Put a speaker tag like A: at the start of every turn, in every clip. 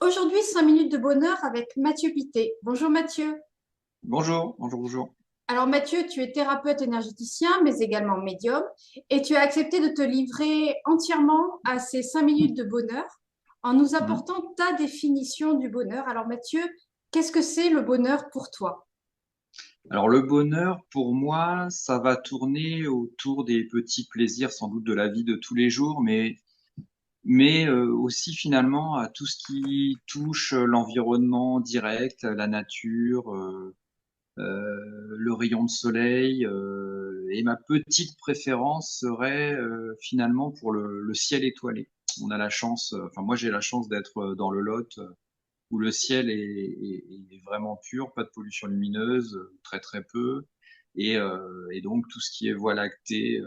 A: Aujourd'hui, 5 minutes de bonheur avec Mathieu Pité. Bonjour Mathieu.
B: Bonjour, bonjour, bonjour.
A: Alors Mathieu, tu es thérapeute énergéticien, mais également médium, et tu as accepté de te livrer entièrement à ces 5 minutes de bonheur en nous
B: Mhm.
A: apportant ta définition du bonheur. Alors Mathieu, qu'est-ce que c'est le bonheur pour toi?
B: Alors le bonheur, pour moi, ça va tourner autour des petits plaisirs sans doute de la vie de tous les jours, mais aussi finalement à tout ce qui touche l'environnement direct, la nature, le rayon de soleil. Et ma petite préférence serait finalement pour le ciel étoilé. On a la chance, enfin moi j'ai la chance d'être dans le Lot où le ciel est vraiment pur, pas de pollution lumineuse, très très peu, et donc tout ce qui est voie lactée,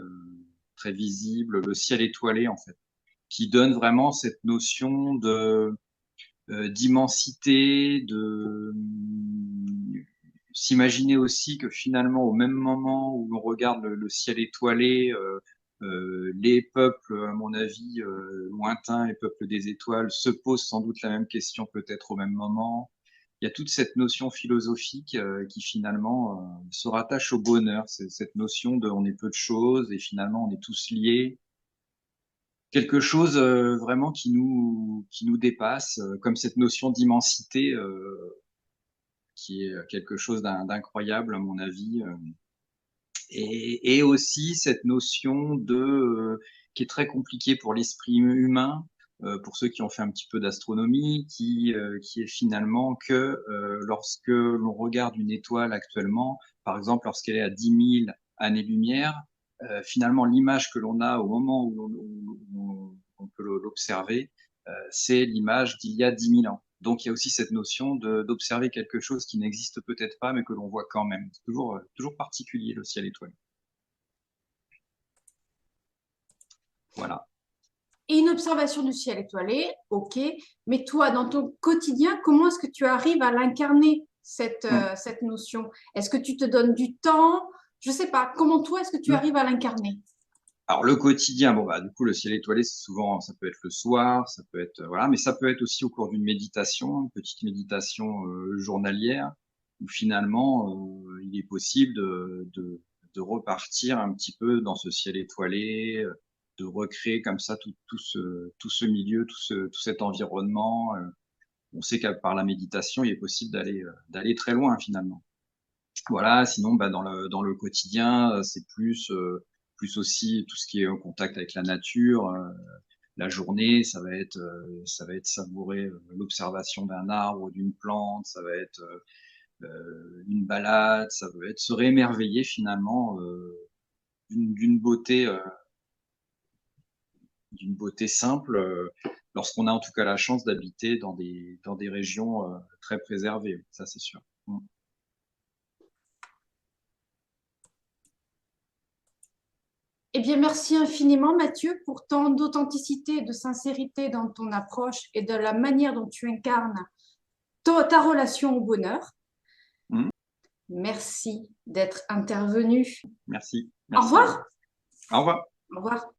B: très visible, le ciel étoilé en fait, qui donne vraiment cette notion de d'immensité, de s'imaginer aussi que finalement au même moment où l'on regarde le ciel étoilé, les peuples, à mon avis, lointains, les peuples des étoiles, se posent sans doute la même question peut-être au même moment. Il y a toute cette notion philosophique qui finalement se rattache au bonheur. C'est cette notion de on est peu de choses et finalement on est tous liés. Quelque chose vraiment qui nous dépasse, comme cette notion d'immensité qui est quelque chose d'incroyable à mon avis. Et aussi cette notion qui est très compliquée pour l'esprit humain, pour ceux qui ont fait un petit peu d'astronomie, qui est finalement que lorsque l'on regarde une étoile actuellement, par exemple lorsqu'elle est à 10 000 années-lumière, finalement l'image que l'on a au moment où on peut l'observer, c'est l'image d'il y a 10 000 ans. Donc il y a aussi cette notion d'observer quelque chose qui n'existe peut-être pas, mais que l'on voit quand même. C'est toujours particulier le ciel étoilé. Voilà.
A: Et une observation du ciel étoilé, ok, mais toi, dans ton quotidien, comment est-ce que tu arrives à l'incarner,
B: Mm.
A: cette notion? Est-ce que tu te donnes du temps? Je sais pas, comment toi, est-ce que tu
B: Mm.
A: arrives à l'incarner?
B: Alors le quotidien, bon bah du coup le ciel étoilé, c'est souvent, ça peut être le soir, ça peut être voilà, mais ça peut être aussi au cours d'une méditation, une petite méditation journalière, où finalement il est possible de repartir un petit peu dans ce ciel étoilé, de recréer comme ça tout ce milieu, tout cet environnement. On sait qu'à par la méditation, il est possible d'aller très loin finalement. Voilà, sinon, bah, dans le quotidien, c'est plus aussi tout ce qui est en contact avec la nature. La journée, ça va être savourer l'observation d'un arbre, d'une plante, ça va être une balade, ça va être se réémerveiller finalement d'une beauté simple, lorsqu'on a en tout cas la chance d'habiter dans des régions très préservées, ça c'est sûr. Mm.
A: Eh bien, merci infiniment, Mathieu, pour tant d'authenticité et de sincérité dans ton approche et de la manière dont tu incarnes ta relation au bonheur.
B: Mm.
A: Merci d'être intervenu.
B: Merci,
A: Au
B: merci à vous.
A: revoir.
B: Au revoir.
A: Au revoir.